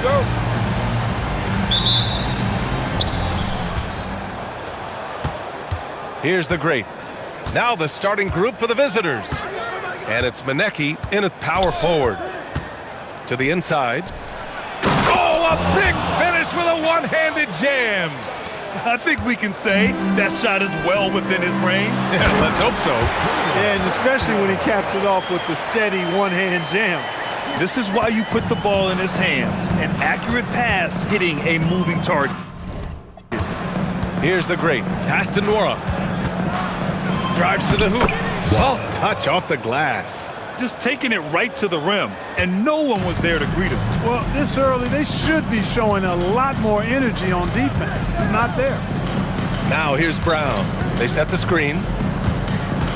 go. Here's the great. Now the starting group for the visitors. And it's Manecki in a power forward. To the inside. Oh, a big finish with a one-handed jam. I think we can say that shot is well within his range. Yeah, let's hope so. And especially when he caps it off with the steady one-hand jam. This is why you put the ball in his hands. An accurate pass hitting a moving target. Here's the great. Pass to Nora. Drives to the hoop. Soft touch off the glass. Just taking it right to the rim, and no one was there to greet him. Well, this early, they should be showing a lot more energy on defense. It's not there. Now here's Brown. They set the screen.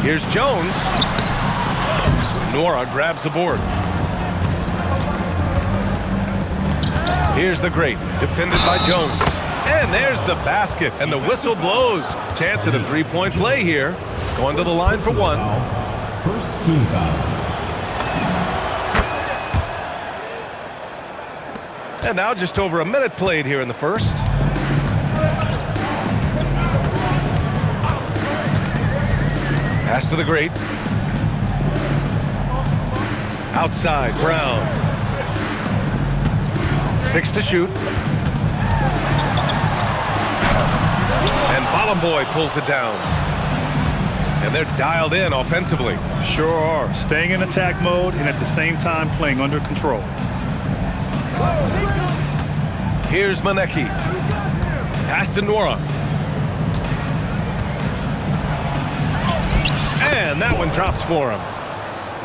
Here's Jones. Nora grabs the board. Here's the great. Defended by Jones. And there's the basket, and the whistle blows. Chance at a three-point play here. Going to the line for one. First team foul. And now just over a minute played here in the first. Pass to the great. Outside, Brown. 6 to shoot. And Bottom Boy pulls it down. And they're dialed in offensively. Sure are. Staying in attack mode and at the same time playing under control. Here's Manecki. Pass to Nora. And that one drops for him.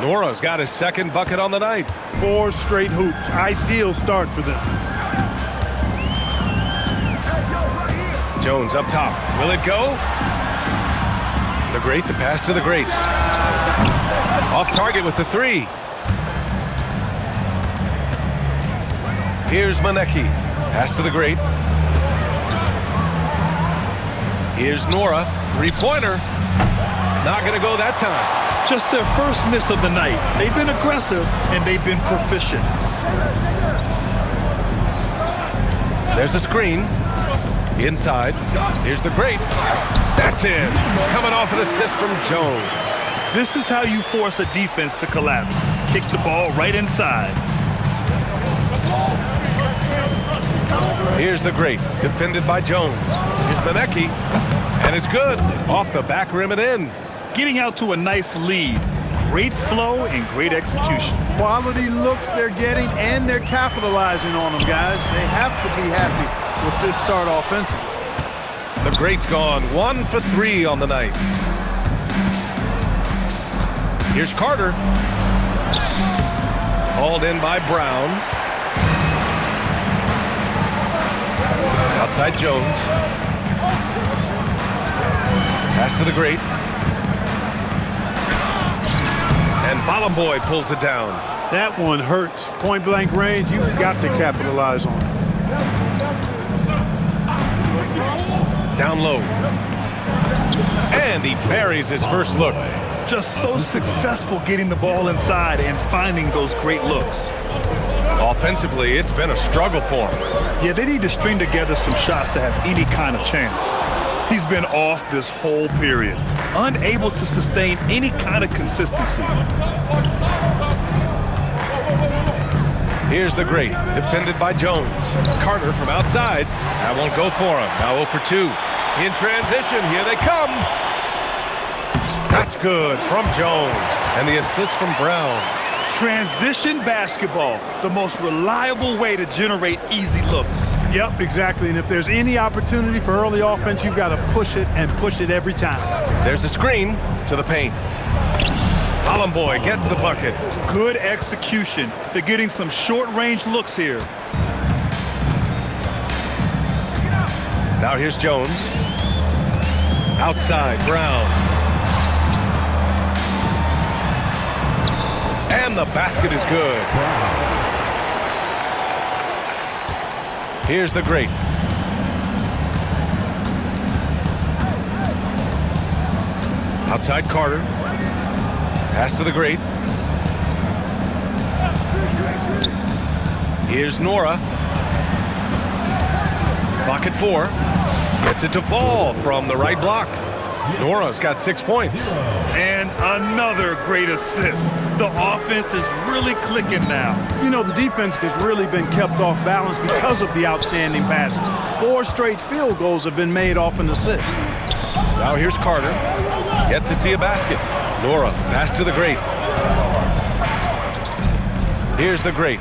Nora's got his second bucket on the night. 4 straight hoops. Ideal start for them. Jones up top. Will it go? The great, the pass to the great. Off target with the three. Here's Manecki. Pass to the great. Here's Nora. Three-pointer. Not going to go that time. Just their first miss of the night. They've been aggressive, and they've been proficient. There's a screen. Inside. Here's the great. That's in. Coming off an assist from Jones. This is how you force a defense to collapse. Kick the ball right inside. Here's the great. Defended by Jones. Here's Manecki. And it's good. Off the back rim and in. Getting out to a nice lead. Great flow and great execution. Quality looks they're getting, and they're capitalizing on them, guys. They have to be happy with this start offensively. The great's gone 1 for 3 on the night. Here's Carter. Hauled in by Brown. Outside Jones. Pass to the great. And Bottom Boy pulls it down. That one hurts. Point blank range, you've got to capitalize on it. Down low. And he buries his first look. Just so successful getting the ball inside and finding those great looks. Offensively, it's been a struggle for him. Yeah, they need to string together some shots to have any kind of chance. He's been off this whole period, unable to sustain any kind of consistency. Here's the great, defended by Jones. Carter from outside. That won't go for him. Now 0 for 2. In transition, here they come. That's good from Jones. And the assist from Brown. Transition basketball, the most reliable way to generate easy looks. Yep, exactly. And if there's any opportunity for early offense, you've got to push it and push it every time. There's a screen to the paint. Bottom Boy gets the bucket. Good execution. They're getting some short-range looks here. Now here's Jones. Outside, Brown. And the basket is good. Here's the great. Outside Carter. Pass to the great. Here's Nora. Clock at 4. Gets it to fall from the right block. Nora's got 6 points. And another great assist. The offense is really clicking now. You know, the defense has really been kept off balance because of the outstanding passes. 4 straight field goals have been made off an assist. Now here's Carter. Yet to see a basket. Nora, pass to the great. Here's the great.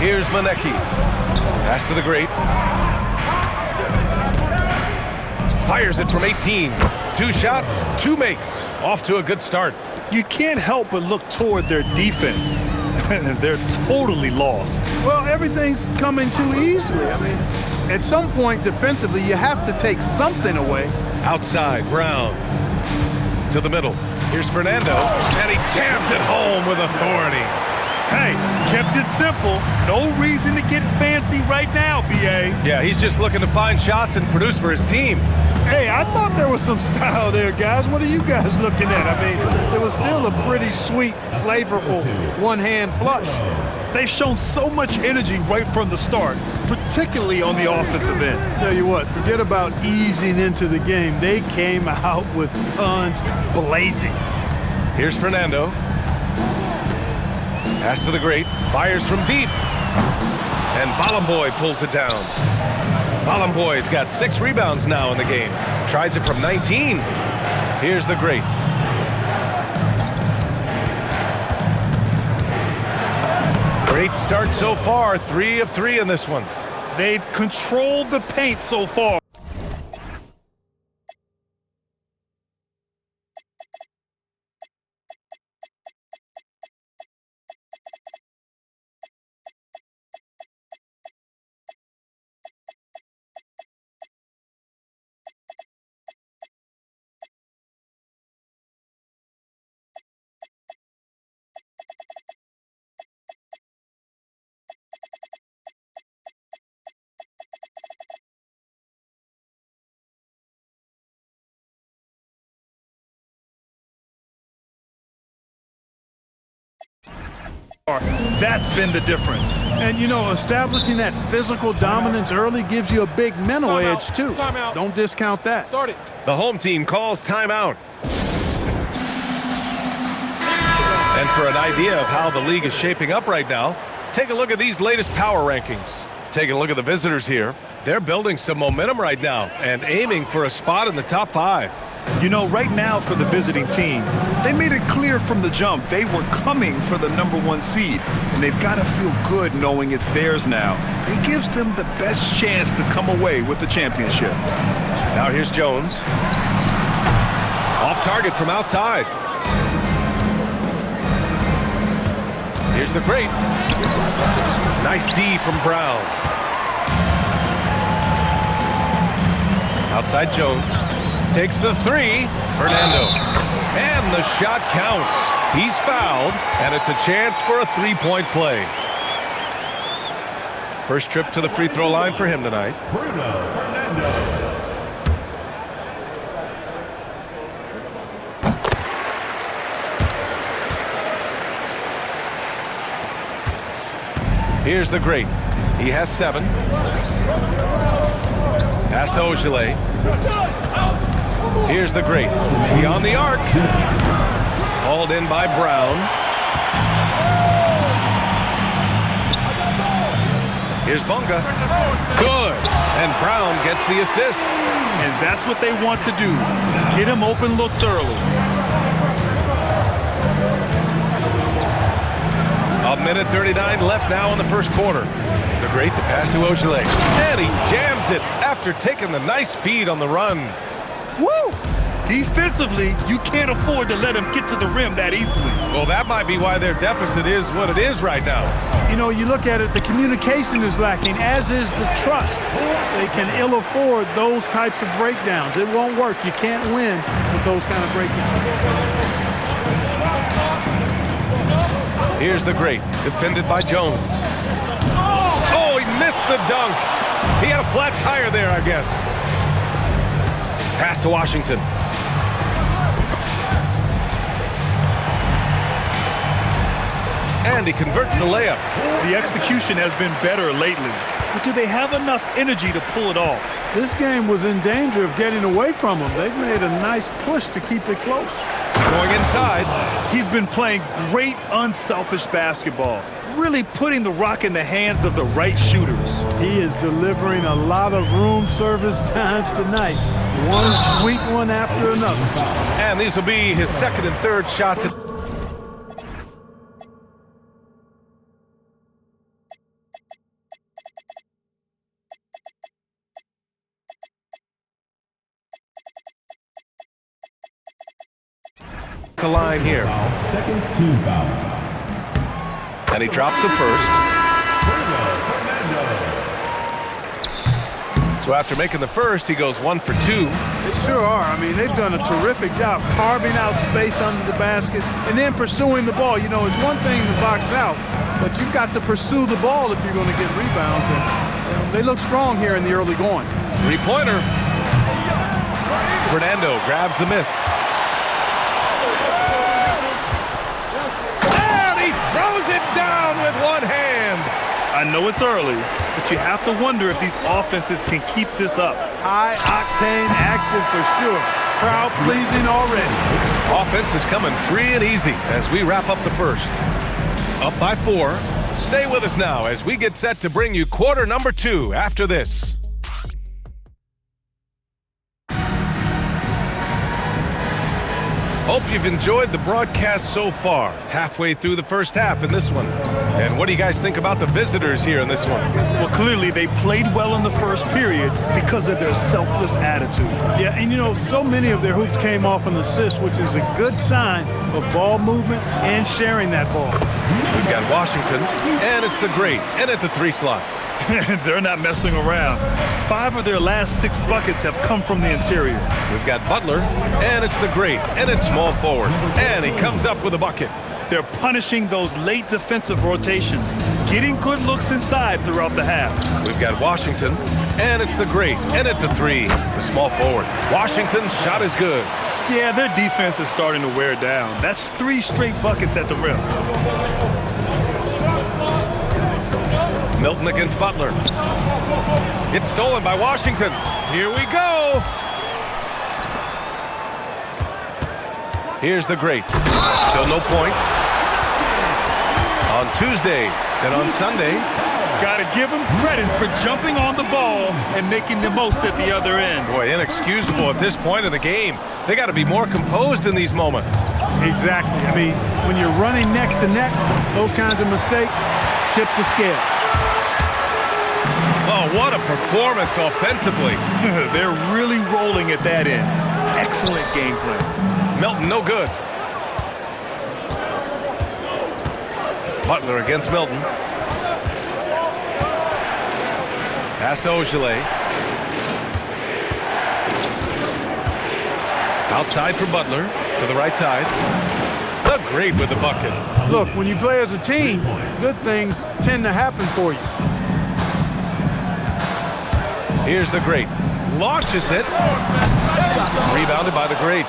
Here's Manecki. Pass to the great. Fires it from 18. 2 shots, 2 makes. Off to a good start. You can't help but look toward their defense. They're totally lost. Well, everything's coming too easily. I mean, at some point defensively, you have to take something away. Outside, Brown. To the middle. Here's Fernando, and he jams it home with authority. Hey, kept it simple. No reason to get fancy right now, B.A. Yeah, he's just looking to find shots and produce for his team. Hey, I thought there was some style there, guys. What are you guys looking at? I mean, it was still a pretty sweet, flavorful one-hand flush. They've shown so much energy right from the start, particularly on the offensive end. Tell you what, forget about easing into the game. They came out with guns blazing. Here's Fernando. Pass to the great. Fires from deep. And Balamboy pulls it down. Balamboy's got 6 rebounds now in the game. Tries it from 19. Here's the great. Great start so far. 3 of 3 in this one. They've controlled the paint so far. That's been the difference. And, you know, establishing that physical dominance early gives you a big mental edge, too. Don't discount that. The home team calls timeout. And for an idea of how the league is shaping up right now, take a look at these latest power rankings. Taking a look at the visitors here. They're building some momentum right now and aiming for a spot in the top 5. You know, right now for the visiting team, they made it clear from the jump they were coming for the #1 seed, and they've got to feel good knowing it's theirs now. It gives them the best chance to come away with the championship. Now here's Jones. Off target from outside. Here's the great. Nice D from Brown. Outside Jones. Takes the 3. Fernando. And the shot counts. He's fouled, and it's a chance for a 3-point play. First trip to the free throw line for him tonight. Here's the great. He has 7. Pass to Ogilvy. Here's the great. Beyond the arc. Hauled in by Brown. Here's Bunga. Good. And Brown gets the assist. And that's what they want to do. Get him open looks early. A minute 39 left now in the first quarter. The great, the pass to Ogilvy. And he jams it after taking the nice feed on the run. Woo! Defensively, you can't afford to let him get to the rim that easily. Well, that might be why their deficit is what it is right now. You know, you look at it, the communication is lacking, as is the trust. They can ill afford those types of breakdowns. It won't work. You can't win with those kind of breakdowns. Here's the great, defended by Jones. Oh, he missed the dunk. He had a flat tire there, I guess. Pass to Washington. And he converts the layup. The execution has been better lately, but do they have enough energy to pull it off? This game was in danger of getting away from them. They've made a nice push to keep it close. Going inside. He's been playing great unselfish basketball, really putting the rock in the hands of the right shooters. He is delivering a lot of room service times tonight. One sweet one after another. And these will be his second and third shots. The line here. Second team foul. And he drops the first. So after making the first, he goes 1 for 2. They sure are. I mean, they've done a terrific job carving out space under the basket and then pursuing the ball. You know, it's one thing to box out, but you've got to pursue the ball if you're going to get rebounds. And they look strong here in the early going. Three-pointer. Fernando grabs the miss. And he throws it down with one hand. I know it's early, but you have to wonder if these offenses can keep this up. High-octane action for sure. Crowd-pleasing already. Offense is coming free and easy as we wrap up the first. Up by 4. Stay with us now as we get set to bring you quarter number 2 after this. Hope you've enjoyed the broadcast so far. Halfway through the first half in this one. And what do you guys think about the visitors here in this one? Well, clearly they played well in the first period because of their selfless attitude. Yeah, and you know, so many of their hoops came off an assist, which is a good sign of ball movement and sharing that ball. We've got Washington, and it's the great, and at the 3 slot. They're not messing around. 5 of their last 6 buckets have come from the interior. We've got Butler, and it's the great, and it's small forward. And he comes up with a bucket. They're punishing those late defensive rotations, getting good looks inside throughout the half. We've got Washington, and it's the great, and at the 3, the small forward. Washington's shot is good. Yeah, their defense is starting to wear down. That's 3 straight buckets at the rim. Milton against Butler. It's stolen by Washington. Here we go. Here's the great. Still no points. On Tuesday, then on Sunday. Gotta give him credit for jumping on the ball and making the most at the other end. Boy, inexcusable at this point of the game. They got to be more composed in these moments. Exactly. I mean, when you're running neck to neck, those kinds of mistakes tip the scale. Oh, what a performance offensively. They're really rolling at that end. Excellent game plan. Milton, no good. Butler against Milton. Pass to Ogilvy. Outside for Butler. To the right side. The great with the bucket. Look, when you play as a team, good things tend to happen for you. Here's the great. Launches it. Rebounded by the great.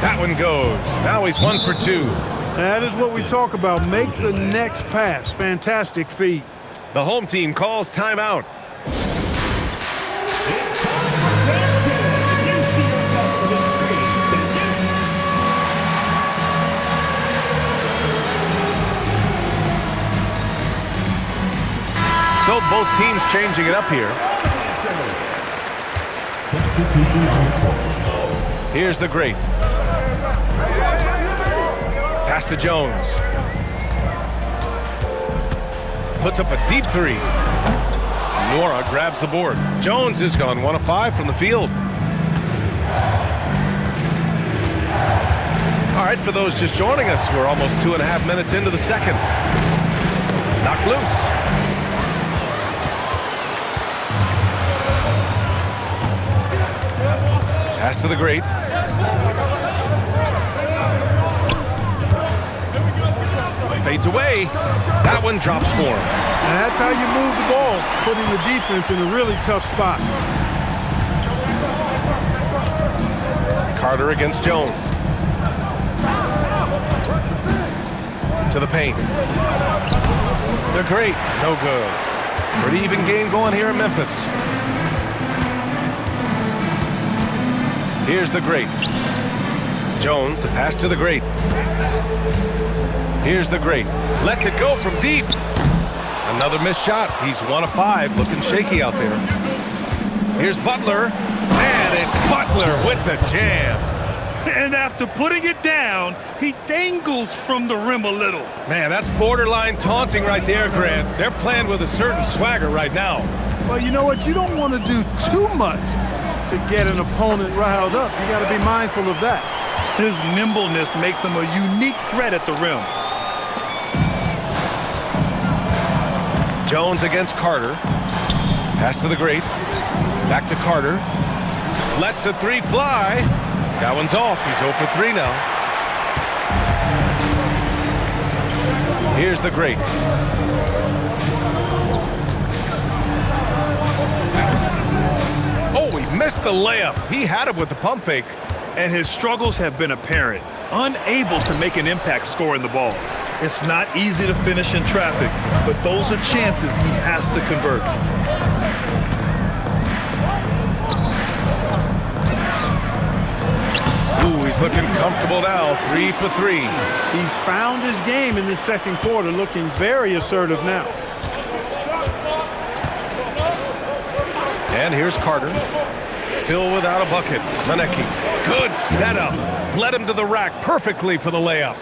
That one goes. Now he's 1 for 2. That is what we talk about. Make the next pass. Fantastic feed. The home team calls timeout. So both teams changing it up here. Substitution on court. Here's the great. Pass to Jones. Puts up a deep 3. Nora grabs the board. Jones has gone 1 of 5 from the field. All right, for those just joining us, we're almost 2.5 minutes into the second. Knocked loose. Pass to the great. Fades away. That one drops for him. And that's how you move the ball, putting the defense in a really tough spot. Carter against Jones. To the paint. They're great. No good. Pretty even game going here in Memphis. Here's the great. Jones, the pass to the great. Here's the great. Lets it go from deep. Another missed shot. He's 1 of 5, looking shaky out there. Here's Butler, and it's Butler with the jam. And after putting it down, he dangles from the rim a little. Man, that's borderline taunting right there, Grant. They're playing with a certain swagger right now. Well, you know what? You don't want to do too much to get an opponent riled up. You got to be mindful of that. His nimbleness makes him a unique threat at the rim. Jones against Carter. Pass to the great. Back to Carter. Lets the 3 fly. That one's off. He's 0 for 3 now. Here's the great. Oh, he missed the layup. He had it with the pump fake. And his struggles have been apparent. Unable to make an impact scoring the ball. It's not easy to finish in traffic, but those are chances he has to convert. Ooh, he's looking comfortable now. 3 for 3. He's found his game in the second quarter, looking very assertive now. And here's Carter. Still without a bucket. Manecki. Good setup. Led him to the rack perfectly for the layup.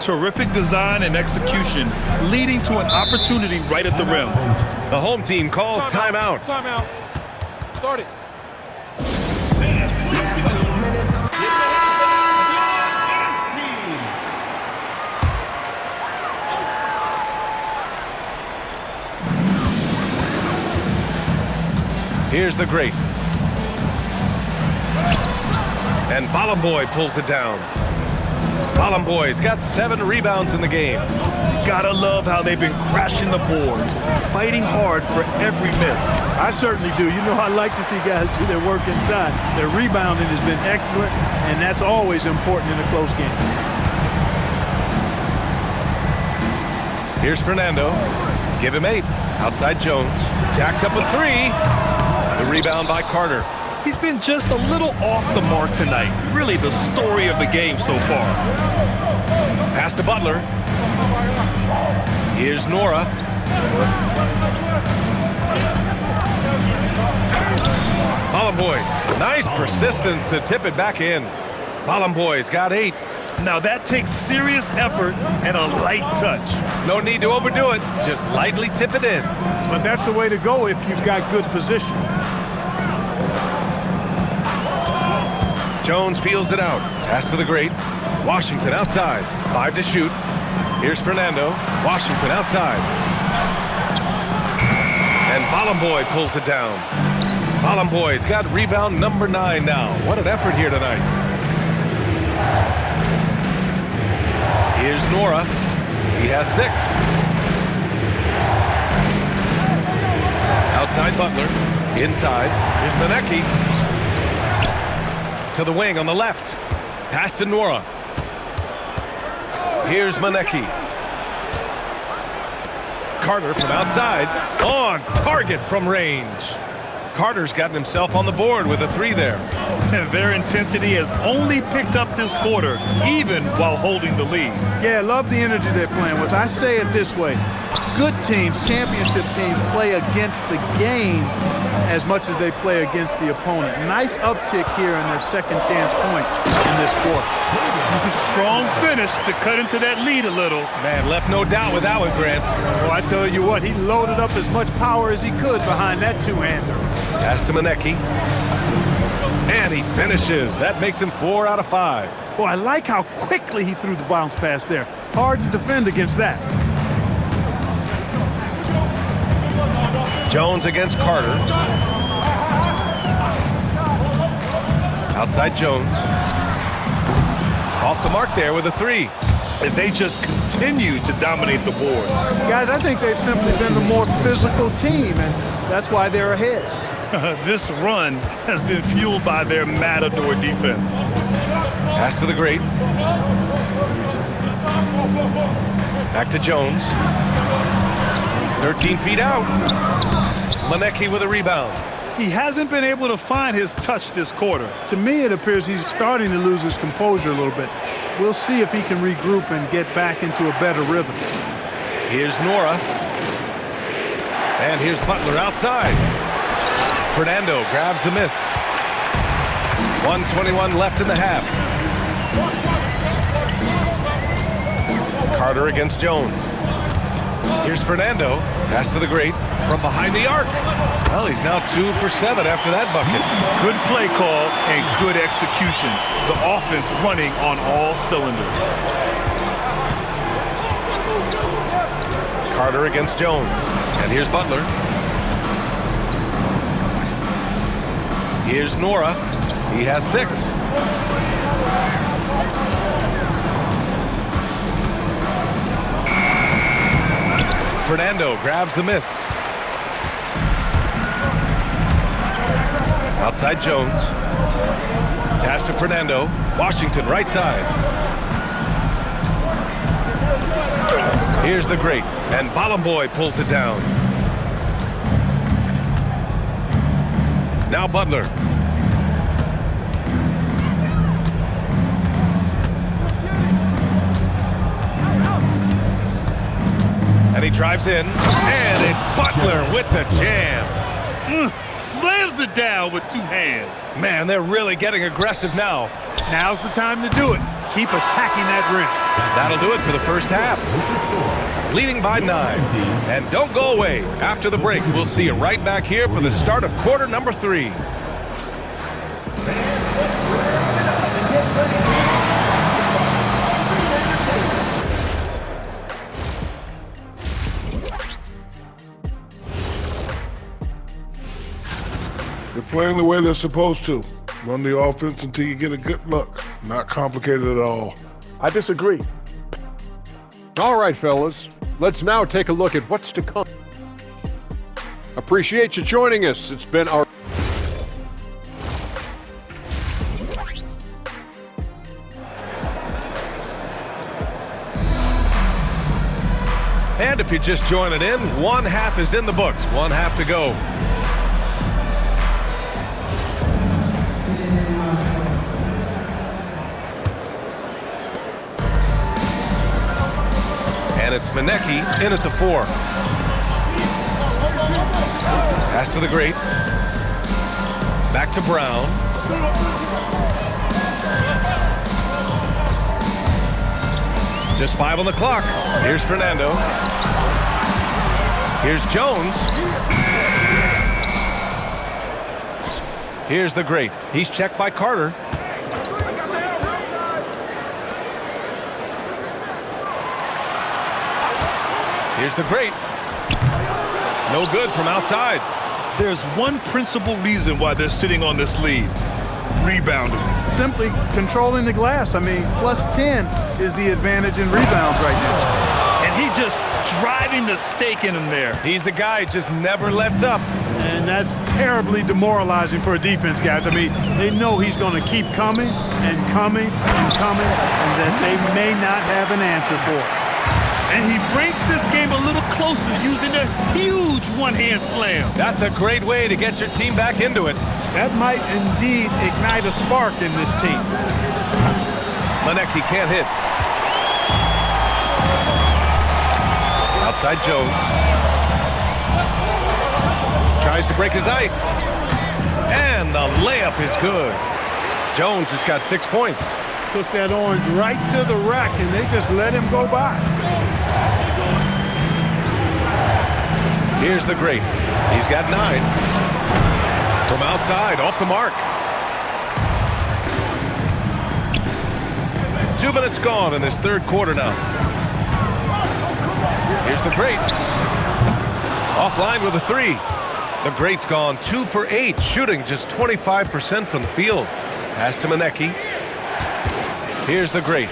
Terrific design and execution, leading to an opportunity right at the rim. The home team calls timeout. Timeout. Start it. Here's the great. And Bolomboy pulls it down. Bolomboy's got 7 rebounds in the game. Gotta love how they've been crashing the boards, fighting hard for every miss. I certainly do. You know, I like to see guys do their work inside. Their rebounding has been excellent, and that's always important in a close game. Here's Fernando. Give him 8. Outside Jones. Jacks up a 3. The rebound by Carter. He's been just a little off the mark tonight. Really the story of the game so far. Pass to Butler. Here's Nora. Bolomboy. Nice persistence to tip it back in. Bolomboy's got 8. Now that takes serious effort and a light touch. No need to overdo it. Just lightly tip it in. But that's the way to go if you've got good position. Jones feels it out. Pass to the great. Washington outside. 5 to shoot. Here's Fernando. Washington outside. And Bolomboy pulls it down. Bolomboy's got rebound number 9 now. What an effort here tonight. Here's Nora. He has 6. Outside Butler. Inside. Here's Manecki. To the wing on the left. Pass to Nora. Here's Manecki. Carter from outside. On target from range. Carter's gotten himself on the board with a 3 there. And their intensity has only picked up this quarter, even while holding the lead. Yeah, I love the energy they're playing with. I say it this way. Good teams, championship teams, play against the game as much as they play against the opponent. Nice uptick here in their second chance points in this quarter. Strong finish to cut into that lead a little. Man, left no doubt with that one, Grant. Well, I tell you what, he loaded up as much power as he could behind that 2-hander. Pass to Manecki. And he finishes. That makes him 4 out of 5. Boy, I like how quickly he threw the bounce pass there. Hard to defend against that. Jones against Carter. Outside Jones. Off the mark there with a 3. And they just continue to dominate the boards. Guys, I think they've simply been the more physical team, and that's why they're ahead. This run has been fueled by their matador defense. Pass to the great. Back to Jones. 13 feet out. Manecki with a rebound. He hasn't been able to find his touch this quarter. To me, it appears he's starting to lose his composure a little bit. We'll see if he can regroup and get back into a better rhythm. Here's Nora. And here's Butler outside. Fernando grabs the miss. 1:21 left in the half. Carter against Jones. Here's Fernando. Pass to the great from behind the arc. Well, he's now 2 for 7 after that bucket. Good play call and good execution. The offense running on all cylinders. Carter against Jones. And here's Butler. Here's Nora. He has 6. Fernando grabs the miss. Outside Jones. Pass to Fernando. Washington right side. Here's the great. And Bolomboy pulls it down. Now Butler. And he drives in. And it's Butler with the jam. Slams it down with 2 hands. Man, they're really getting aggressive now. Now's the time to do it. Keep attacking that rim. That'll do it for the first half. Leading by 9. And don't go away. After the break, we'll see you right back here for the start of quarter number 3. They're playing the way they're supposed to. Run the offense until you get a good look. Not complicated at all. I disagree. All right, fellas. Let's now take a look at what's to come. Appreciate you joining us. It's been our... And if you're just joining in, 1 half is in the books. 1 half to go. And it's Manecki in at the 4. Pass to the great. Back to Brown. Just 5 on the clock. Here's Fernando. Here's Jones. Here's the great. He's checked by Carter. Here's the great. No good from outside. There's one principal reason why they're sitting on this lead. Rebounding. Simply controlling the glass. I mean, plus 10 is the advantage in rebounds right now. And he just driving the stake in him there. He's a guy who just never lets up. And that's terribly demoralizing for a defense, guys. I mean, they know he's going to keep coming and coming and coming, and that they may not have an answer for it. And he brings this game a little closer using a huge one-hand slam. That's a great way to get your team back into it. That might indeed ignite a spark in this team. Manecki can't hit. Outside Jones. Tries to break his ice. And the layup is good. Jones has got 6 points. Took that orange right to the rack, and they just let him go by. Here's the great. He's got 9. From outside, off the mark. 2 minutes gone in this third quarter now. Here's the great. Offline with a 3. The great's gone 2 for 8, shooting just 25% from the field. Pass to Manecki. Here's the great.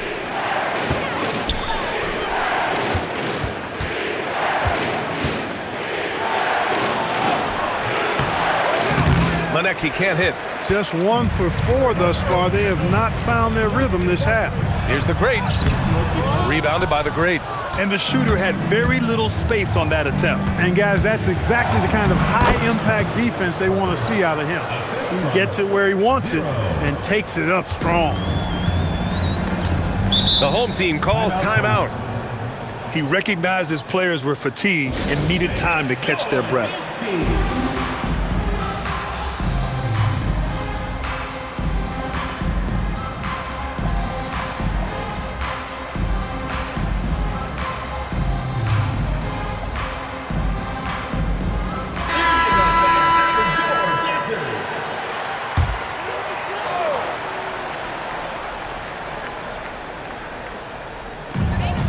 Manecki can't hit. Just 1 for 4 thus far. They have not found their rhythm this half. Here's the great. Rebounded by the great. And the shooter had very little space on that attempt. And guys, that's exactly the kind of high-impact defense they want to see out of him. He gets it where he wants it and takes it up strong. The home team calls timeout. He recognized his players were fatigued and needed time to catch their breath.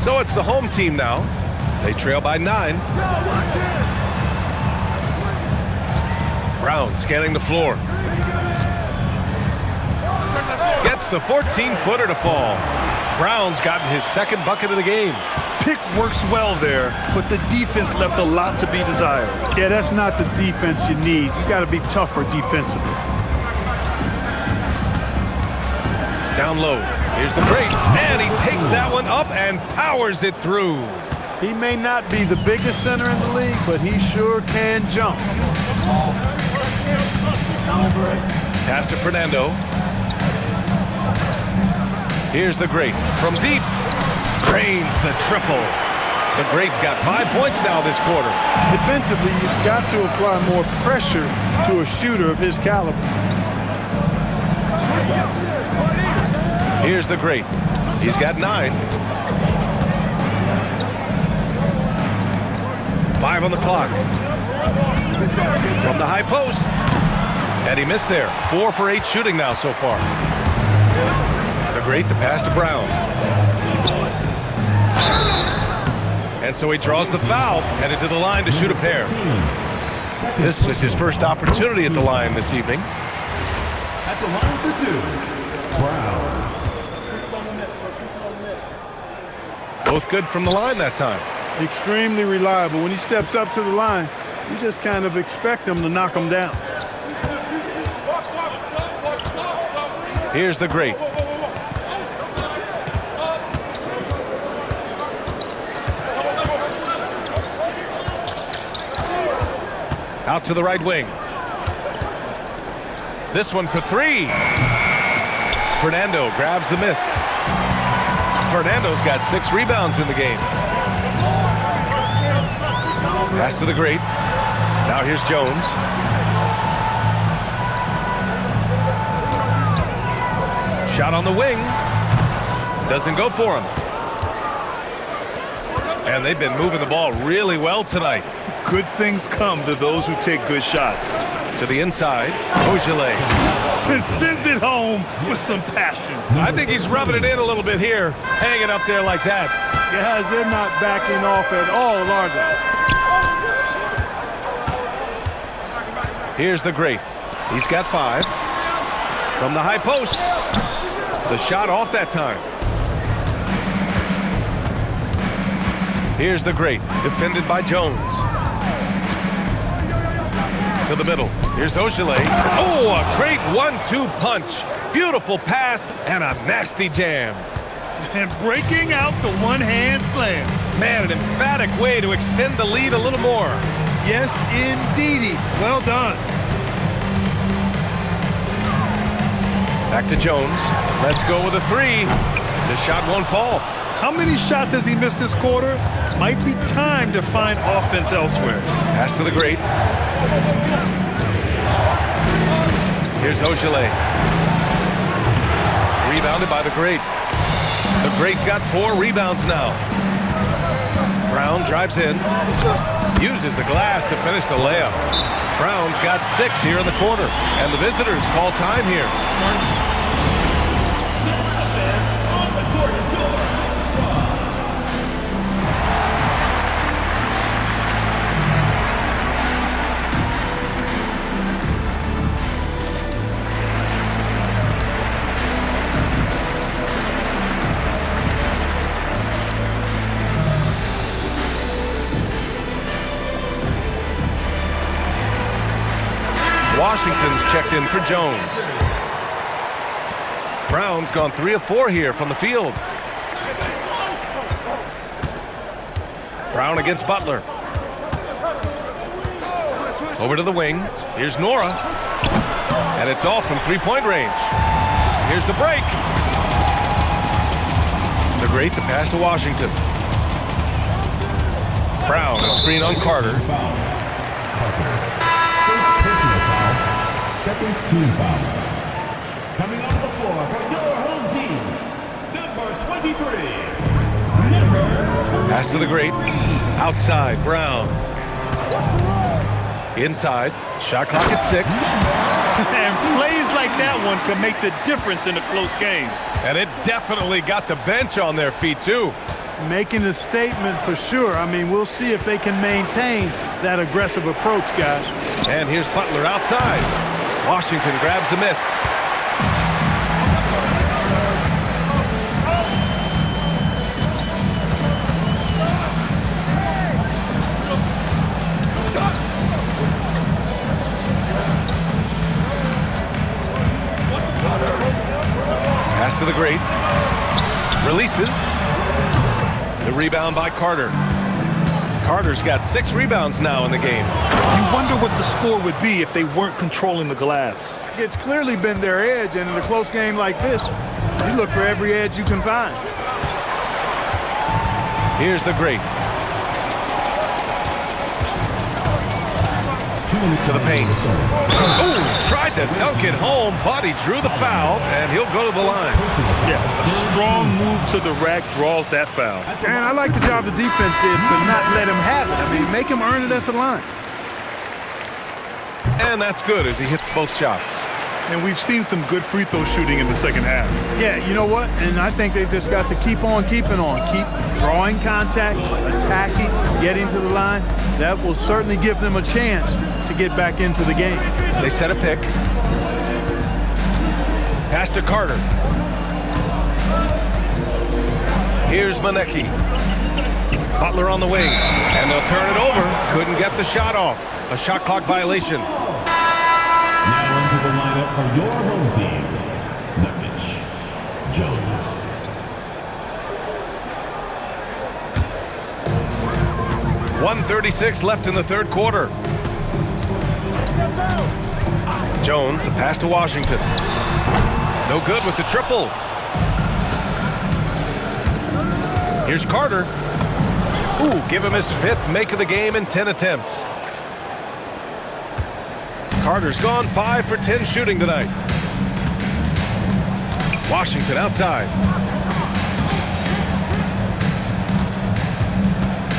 So it's the home team now. They trail by 9. Brown scanning the floor. Gets the 14-footer to fall. Brown's gotten his second bucket of the game. Pick works well there, but the defense left a lot to be desired. Yeah, that's not the defense you need. You got to be tougher defensively. Down low. Here's the break. And he takes that one up and powers it through. He may not be the biggest center in the league, but he sure can jump. Pass to Fernando. Here's the great. From deep. Cranes the triple. The great's got 5 points now this quarter. Defensively, you've got to apply more pressure to a shooter of his caliber. Here's the great. He's got 9. 5 on the clock. From the high post. And he missed there. 4 for 8 shooting now so far. The great, the pass to Brown. And so he draws the foul, headed to the line to shoot a pair. This is his first opportunity at the line this evening. At the line for 2, Brown. Both good from the line that time. Extremely reliable. When he steps up to the line, you just kind of expect him to knock him down. Here's the great. Out to the right wing. This one for 3. Fernando grabs the miss. Fernando's got 6 rebounds in the game. Pass to the great. Now here's Jones. Shot on the wing. Doesn't go for him. And they've been moving the ball really well tonight. Good things come to those who take good shots. To the inside, Ogilvy. And sends it home with some passion. I think he's rubbing it in a little bit here, hanging up there like that. Guys, they're not backing off at all, are they? Here's the great. He's got 5. From the high post. The shot off that time. Here's the great. Defended by Jones. To the middle. Here's Ogilvy. Oh, a great 1-2 punch. Beautiful pass and a nasty jam. And breaking out the one-hand slam. Man, an emphatic way to extend the lead a little more. Yes, indeedy. Well done. Back to Jones. Let's go with a 3. The shot won't fall. How many shots has he missed this quarter? Might be time to find offense elsewhere. Pass to the great. Here's Ogilvy. Rebounded by the great. The great's got 4 rebounds now. Brown drives in. Uses the glass to finish the layup. Brown's got 6 here in the quarter. And the visitors call time here. Washington's checked in for Jones. Brown's gone 3 of 4 here from the field. Brown against Butler. Over to the wing. Here's Nora. And it's off from three-point range. Here's the break. The Great, the pass to Washington. Brown, a screen on Carter. Second team foul. Coming onto the floor for your home team, number 23. Pass to the Great. Outside, Brown. Inside. Shot clock at 6. And plays like that one can make the difference in a close game. And it definitely got the bench on their feet, too. Making a statement for sure. I mean, we'll see if they can maintain that aggressive approach, guys. And here's Butler outside. Washington grabs the miss. Pass to the Great. Releases. The rebound by Carter. Carter's got 6 rebounds now in the game. You wonder what the score would be if they weren't controlling the glass. It's clearly been their edge, and in a close game like this, you look for every edge you can find. Here's the Great. To the paint. Oh, tried to dunk it home, but he drew the foul, and he'll go to the line. Yeah, a strong move to the rack draws that foul. And I like the job the defense did to not let him have it. I mean, make him earn it at the line. And that's good as he hits both shots. And we've seen some good free throw shooting in the second half. Yeah, you know what? And I think they've just got to keep on keeping on. Keep drawing contact, attacking, getting to the line. That will certainly give them a chance to get back into the game. They set a pick. Pass to Carter. Here's Manecki. Butler on the wing. And they'll turn it over. Couldn't get the shot off. A shot clock violation. Now into the lineup for your home team, Nurkic, Jones. .136 left in the third quarter. Jones, the pass to Washington. No good with the triple. Here's Carter. Ooh, give him his 5th make of the game in 10 attempts. Carter's gone 5 for 10 shooting tonight. Washington outside.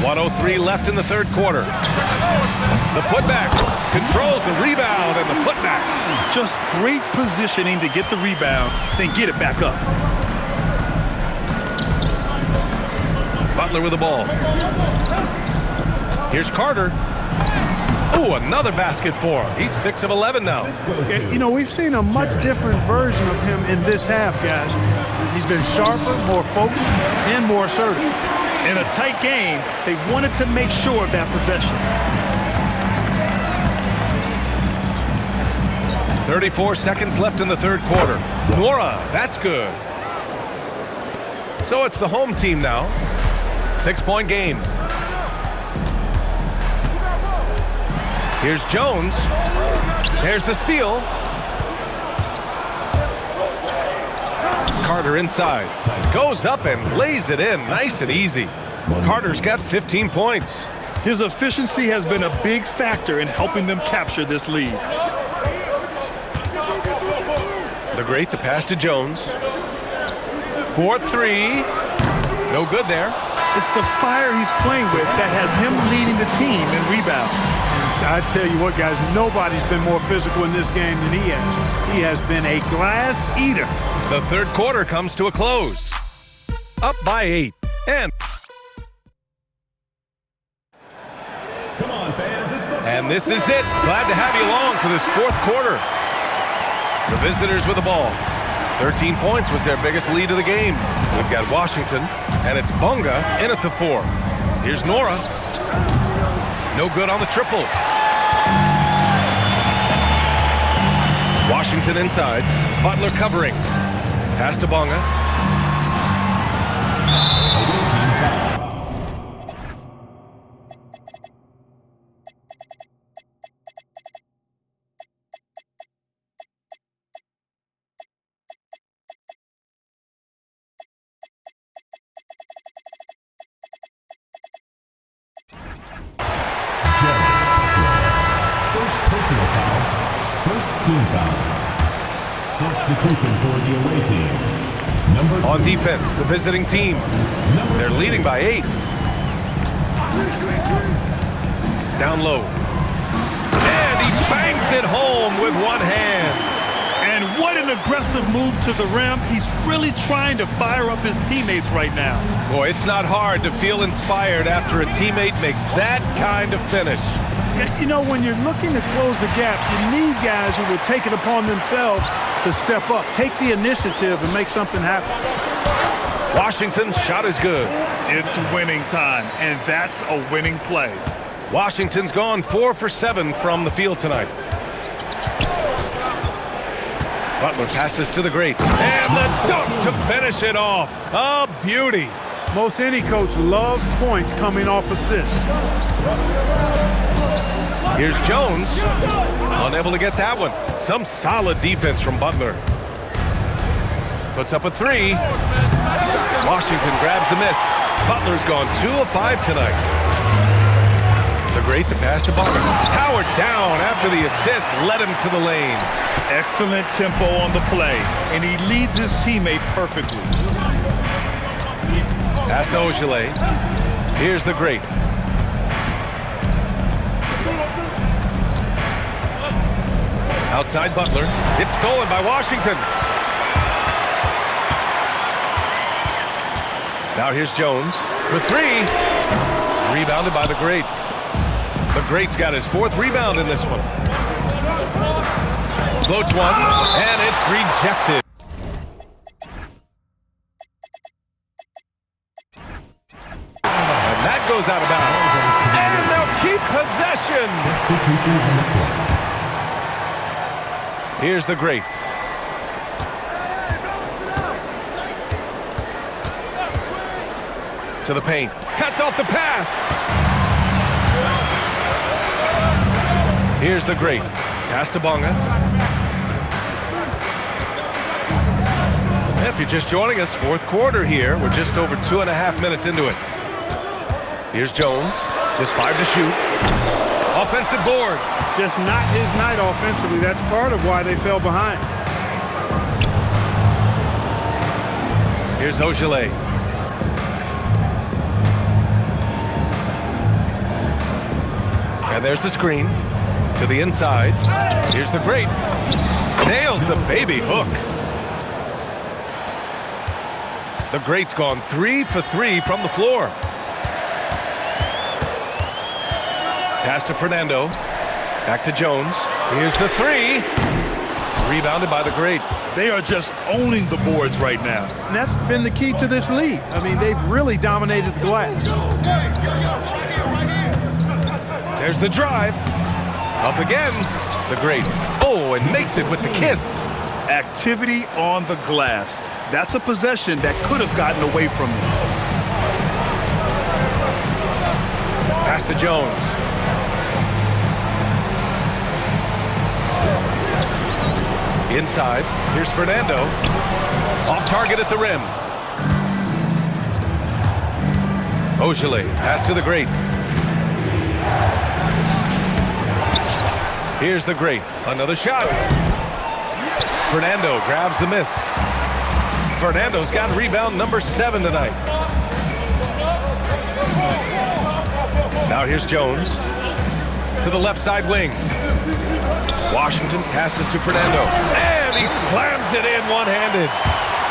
1:03 left in the third quarter. The putback controls the rebound and the putback. Just great positioning to get the rebound, then get it back up. Butler with the ball. Here's Carter. Oh, another basket for him. He's 6 of 11 now. You know, we've seen a much different version of him in this half, guys. He's been sharper, more focused, and more assertive. In a tight game, they wanted to make sure of that possession. 34 seconds left in the third quarter. Nora, that's good. So it's the home team now. 6-point game. Here's Jones. There's the steal. Carter inside. Goes up and lays it in nice and easy. Carter's got 15 points. His efficiency has been a big factor in helping them capture this lead. The Great, the pass to Jones. 4-3. No good there. It's the fire he's playing with that has him leading the team in rebounds. I tell you what, guys, nobody's been more physical in this game than he has. He has been a glass eater. The third quarter comes to a close. Up by 8. Come on, fans. And this is it. Glad to have you along for this fourth quarter. The visitors with the ball. 13 points was their biggest lead of the game. We've got Washington, and it's Bunga in at the 4. Here's Nora. No good on the triple. Washington inside. Butler covering. Pass to Bonga. First personal foul. First team foul. Substitution for the away team. Number 2. On defense, the visiting team. They're leading by 8. Down low. And he bangs it home with one hand. And what an aggressive move to the rim. He's really trying to fire up his teammates right now. Boy, it's not hard to feel inspired after a teammate makes that kind of finish. You know, when you're looking to close the gap, you need guys who will take it upon themselves to step up, take the initiative, and make something happen. Washington's shot is good. It's winning time, and that's a winning play. Washington's gone 4 for 7 from the field tonight. Butler passes to the great. And the dunk to finish it off. A beauty. Most any coach loves points coming off assists. Here's Jones. Unable to get that one. Some solid defense from Butler. Puts up a 3. Washington grabs the miss. Butler's gone 2 of 5 tonight. The great, the pass to Bonga. Powered down after the assist led him to the lane. Excellent tempo on the play, and he leads his teammate perfectly. Pass to Ogilvy. Here's the great. Outside Butler. It's stolen by Washington. Now here's Jones for 3. Rebounded by the great. The great's got his 4th rebound in this one. Floats one, and it's rejected. And that goes out of bounds. And they'll keep possession. Here's the great. To the paint. Cuts off the pass. Here's the great. Pass to Bonga. If you're just joining us, 4th quarter here. We're just over 2.5 minutes into it. Here's Jones. Just 5 to shoot. Offensive board. Just not his night offensively. That's part of why they fell behind. Here's Ogilvy. And there's the screen. To the inside. Here's the great. Nails the baby hook. The great's gone 3 for 3 from the floor. Pass to Fernando. Back to Jones. Here's the 3. Rebounded by the great. They are just owning the boards right now. And that's been the key to this lead. I mean, they've really dominated the glass. There's the drive. Up again. The great. Oh, and makes it with the kiss. Activity on the glass. That's a possession that could have gotten away from him. Pass to Jones. Inside. Here's Fernando. Off target at the rim. Ogilvy. Pass to the great. Here's the great. Another shot. Fernando grabs the miss. Fernando's got rebound number 7 tonight. Now here's Jones. To the left side wing. Washington passes to Fernando. And he slams it in one-handed.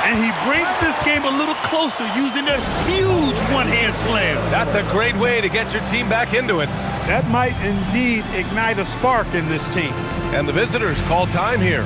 And he brings this game a little closer using a huge one-hand slam. That's a great way to get your team back into it. That might indeed ignite a spark in this team. And the visitors call time here.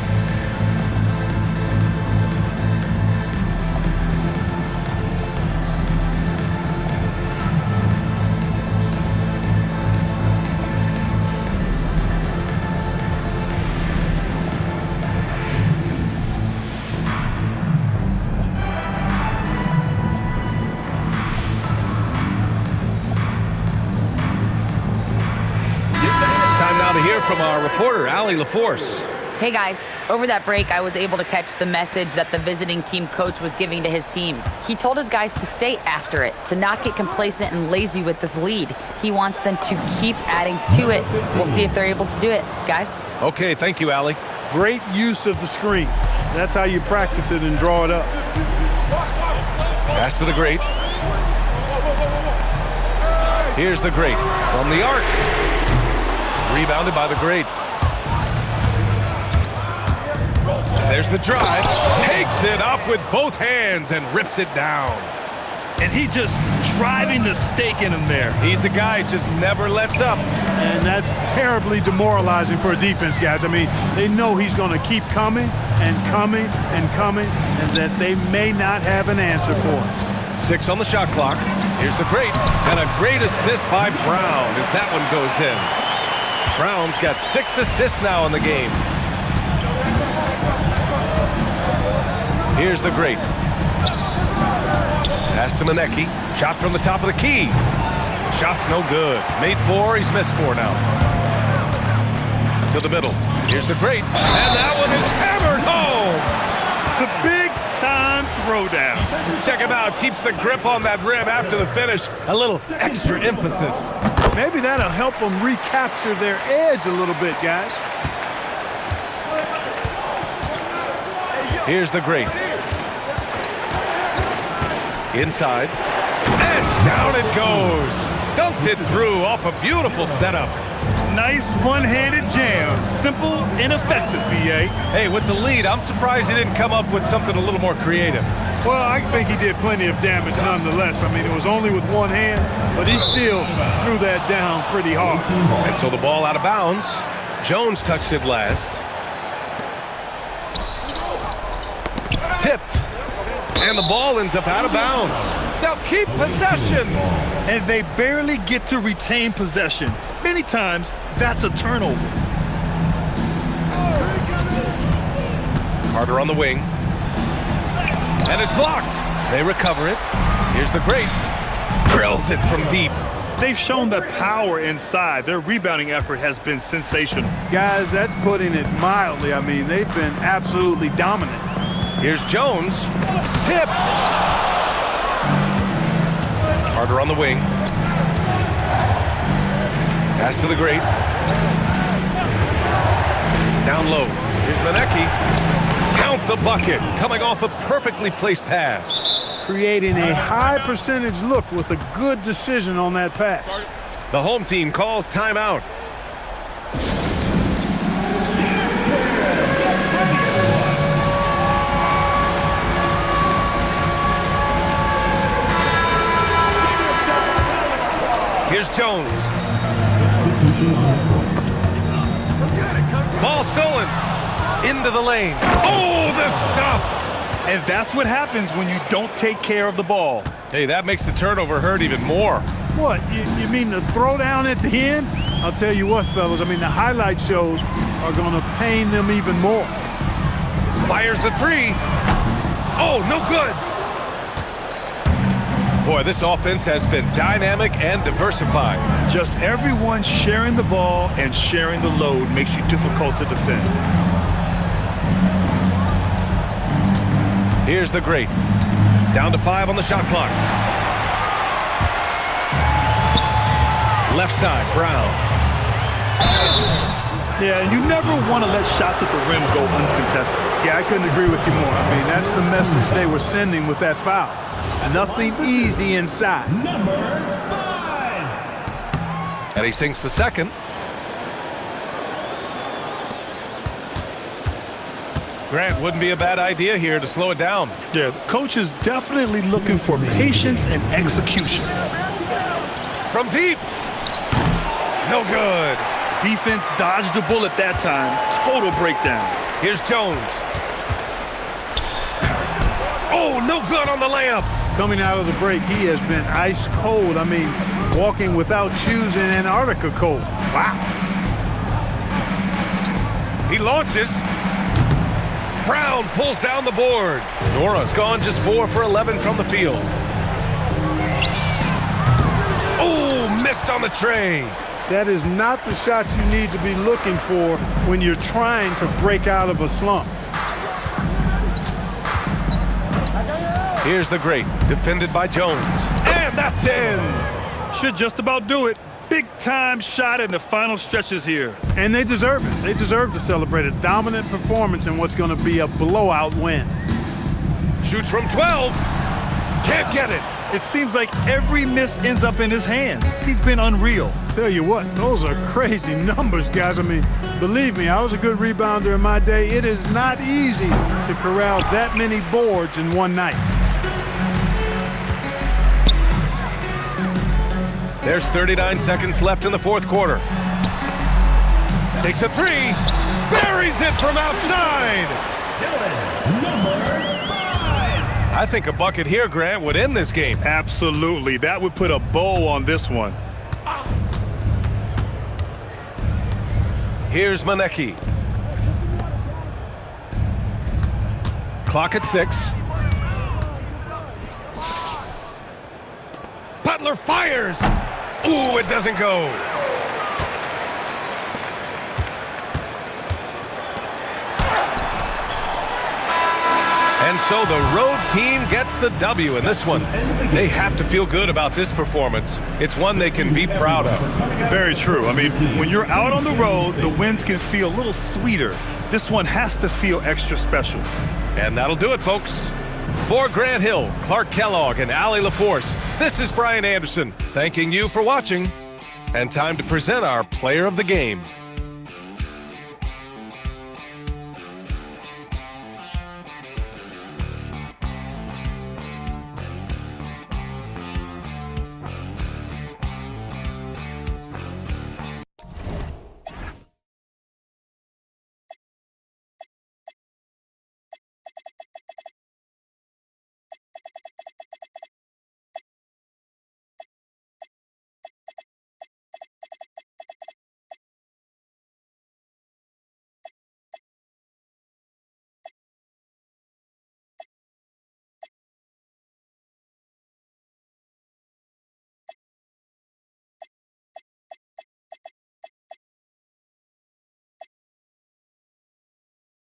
our reporter, Allie LaForce. Hey guys, over that break, I was able to catch the message that the visiting team coach was giving to his team. He told his guys to stay after it, to not get complacent and lazy with this lead. He wants them to keep adding to it. We'll see if they're able to do it, guys. Okay, thank you, Allie. Great use of the screen. That's how you practice it and draw it up. Pass to the great. Here's the great from the arc. Rebounded by the great. And there's the drive. Takes it up with both hands and rips it down. And he just driving the stake in him there. He's a guy who just never lets up. And that's terribly demoralizing for a defense, guys. I mean, they know he's going to keep coming and coming and coming, and that they may not have an answer for it. 6 on the shot clock. Here's the great. And a great assist by Brown as that one goes in. Brown's got 6 assists now in the game. Here's the great. Pass to Manecki. Shot from the top of the key. Shot's no good. Made 4, he's missed 4 now. To the middle. Here's the great. And that one is hammered home. The big-time throwdown. Check him out. Keeps the grip on that rim after the finish. A little extra emphasis. Maybe that'll help them recapture their edge a little bit, guys. Here's the great. Inside. And down it goes. Dunked it through off a beautiful setup. Nice one-handed jam. Simple and effective, B.A. Hey, with the lead, I'm surprised he didn't come up with something a little more creative. Well, I think he did plenty of damage nonetheless. I mean, it was only with one hand, but he still threw that down pretty hard. And so the ball out of bounds. Jones touched it last. Tipped. And the ball ends up out of bounds. Now keep possession. And they barely get to retain possession. Many times, that's a turnover. Carter on the wing. And it's blocked. They recover it. Here's the great. Drills it from deep. They've shown that power inside. Their rebounding effort has been sensational. Guys, that's putting it mildly. I mean, they've been absolutely dominant. Here's Jones. Tipped. Carter on the wing. Pass to the great. Down low. Here's Manecki. Count the bucket. Coming off a perfectly placed pass. Creating a high percentage look with a good decision on that pass. The home team calls timeout. Here's Jones. Ball stolen. Into the lane. Oh, the stuff. And that's what happens when you don't take care of the ball. Hey, that makes the turnover hurt even more. What, you mean the throwdown at the end? I'll tell you what, fellas, I mean, the highlight shows are going to pain them even more. Fires the 3. Oh, no good. Boy, this offense has been dynamic and diversified. Just everyone sharing the ball and sharing the load makes you difficult to defend. Here's the great. Down to 5 on the shot clock. Left side, Brown. Yeah, and you never want to let shots at the rim go uncontested. Yeah, I couldn't agree with you more. I mean, that's the message they were sending with that foul. Nothing easy inside. And he sinks the second. Grant, wouldn't be a bad idea here to slow it down. Yeah, the coach is definitely looking for patience and execution. From deep. No good. Defense dodged a bullet that time. Total breakdown. Here's Jones. Oh, no good on the layup. Coming out of the break, he has been ice cold. I mean, walking without shoes in Antarctica cold. Wow. He launches. Brown pulls down the board. Nora's gone just 4 for 11 from the field. Oh, missed on the tray. That is not the shot you need to be looking for when you're trying to break out of a slump. Here's the great, defended by Jones. And that's in! Should just about do it. Big time shot in the final stretches here. And they deserve it. They deserve to celebrate a dominant performance in what's going to be a blowout win. Shoots from 12. Can't get it. It seems like every miss ends up in his hands. He's been unreal. Tell you what, those are crazy numbers, guys. I mean, believe me, I was a good rebounder in my day. It is not easy to corral that many boards in one night. There's 39 seconds left in the fourth quarter. Takes a three. Buries it from outside. I think a bucket here, Grant, would end this game. Absolutely. That would put a bow on this one. Here's Manecki. Clock at 6. Butler fires. Ooh, it doesn't go. And so the road team gets the W in this one. They have to feel good about this performance. It's one they can be proud of. Very true. I mean, when you're out on the road, the wins can feel a little sweeter. This one has to feel extra special. And that'll do it, folks. For Grant Hill, Clark Kellogg, and Allie LaForce, this is Brian Anderson, thanking you for watching. And time to present our player of the game.